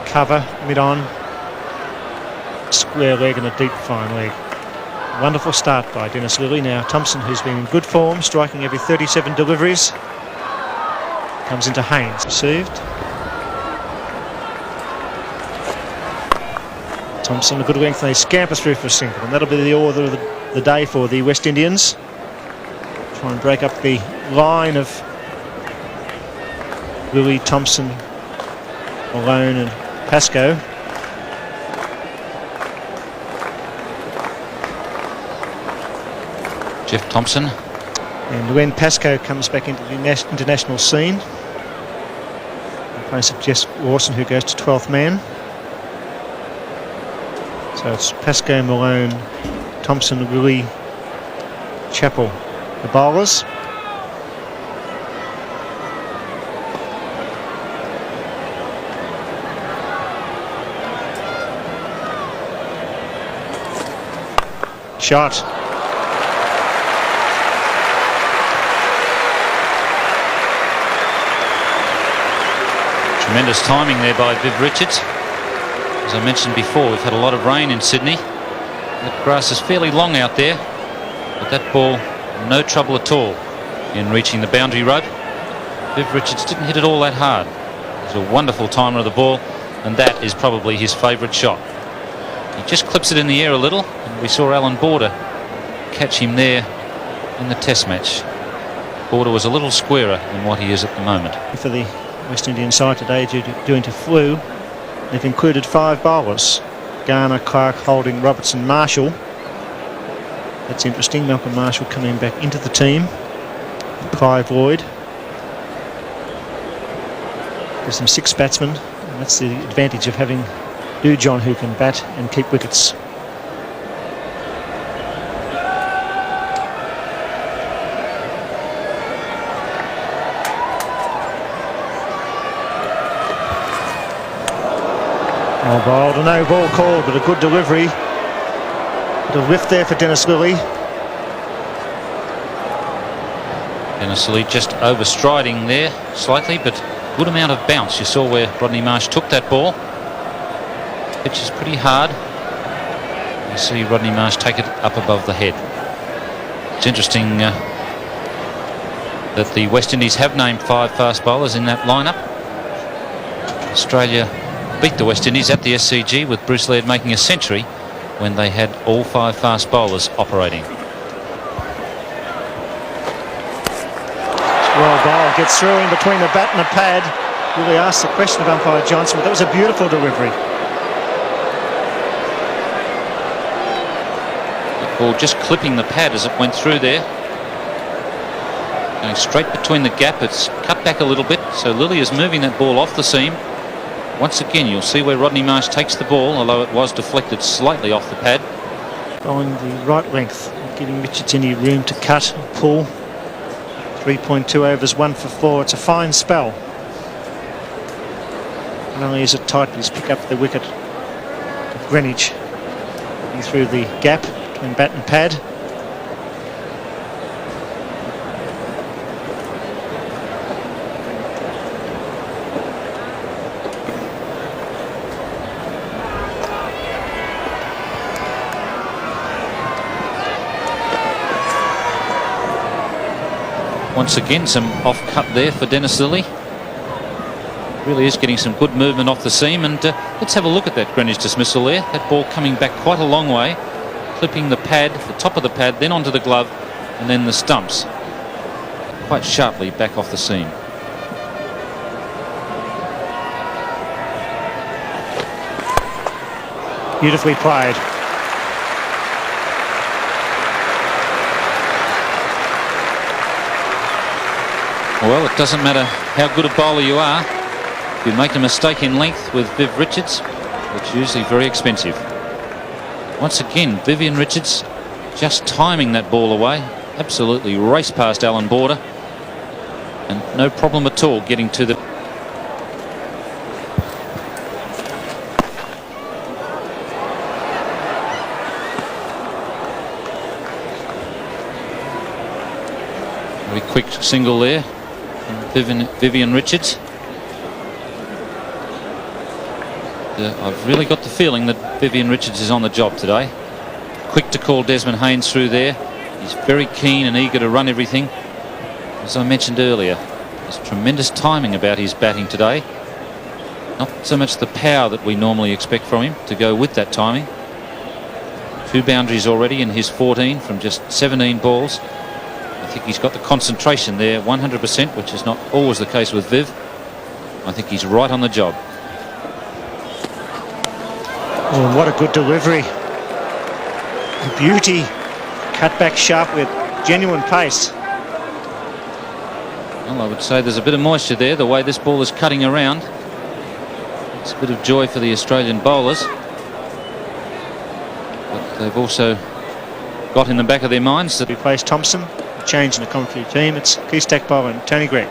cover, mid-on, square leg and a deep fine leg. Wonderful start by Dennis Lillee. Now Thompson, who's been in good form, striking every 37 deliveries, comes into Haynes. Received. Thompson, a good length, and they scamper through for a single, and that'll be the order of the day for the West Indians. Try and break up the line of Lillee, Thompson, Malone and Pascoe. Jeff Thompson. And when Pascoe comes back into the international scene, in place of Jess Lawson, who goes to 12th man. So it's Pascoe, Malone, Thompson, Lillee, Chappell, the bowlers. Shot. Tremendous timing there by Viv Richards. As I mentioned before, we've had a lot of rain in Sydney. The grass is fairly long out there, but that ball, no trouble at all in reaching the boundary rope. Viv Richards didn't hit it all that hard. He's a wonderful timer of the ball, and that is probably his favourite shot. He just clips it in the air a little, and we saw Alan Border catch him there in the test match. Border was a little squarer than what he is at the moment. For the West Indian side today, due to flu, they've included 5 bowlers: Garner, Clark, Holding, Robertson, Marshall. That's interesting. Malcolm Marshall coming back into the team. Clive Lloyd. Gives them 6 batsmen, and that's the advantage of having Dujon, who can bat and keep wickets. Well bowled, a no ball call, but a good delivery. A whiff there for Dennis Lillee. Dennis Lillee just overstriding there slightly, but good amount of bounce. You saw where Rodney Marsh took that ball. Pitch is pretty hard. You see Rodney Marsh take it up above the head. It's interesting that the West Indies have named 5 fast bowlers in that lineup. Australia beat the West Indies at the SCG with Bruce Laird making a century when they had all 5 fast bowlers operating. Well bowled, gets through in between the bat and the pad. Really asked the question of umpire Johnson, but that was a beautiful delivery. The ball just clipping the pad as it went through there. Going straight between the gap. It's cut back a little bit, so Lillee is moving that ball off the seam. Once again, you'll see where Rodney Marsh takes the ball, although it was deflected slightly off the pad. Bowling the right length, giving Richards any room to cut and pull. 3.2 overs, 1 for 4. It's a fine spell. Not only is it tight, but he's picked up the wicket of Greenidge. Through the gap between bat and pad. Once again, some off-cut there for Dennis Lillee. Really is getting some good movement off the seam, and let's have a look at that Greenidge dismissal there. That ball coming back quite a long way, clipping the pad, the top of the pad, then onto the glove, and then the stumps. Quite sharply back off the seam. Beautifully played. Well, it doesn't matter how good a bowler you are. If you make a mistake in length with Viv Richards, it's usually very expensive. Once again, Vivian Richards just timing that ball away. Absolutely raced past Alan Border. And no problem at all getting to the... Very quick single there. Vivian Richards. I've really got the feeling that Viv Richards is on the job today. Quick to call Desmond Haynes through there. He's very keen and eager to run everything. As I mentioned earlier, there's tremendous timing about his batting today. Not so much the power that we normally expect from him to go with that timing. 2 boundaries already in his 14 from just 17 balls. I think he's got the concentration there 100%, which is not always the case with Viv. I think he's right on the job. Oh, what a good delivery. The beauty. Cut back sharp with genuine pace. Well, I would say there's a bit of moisture there, the way this ball is cutting around. It's a bit of joy for the Australian bowlers. But they've also got in the back of their minds that... Replace Thompson. A change in the commentary team. It's key stack bowler and Tony Gregg.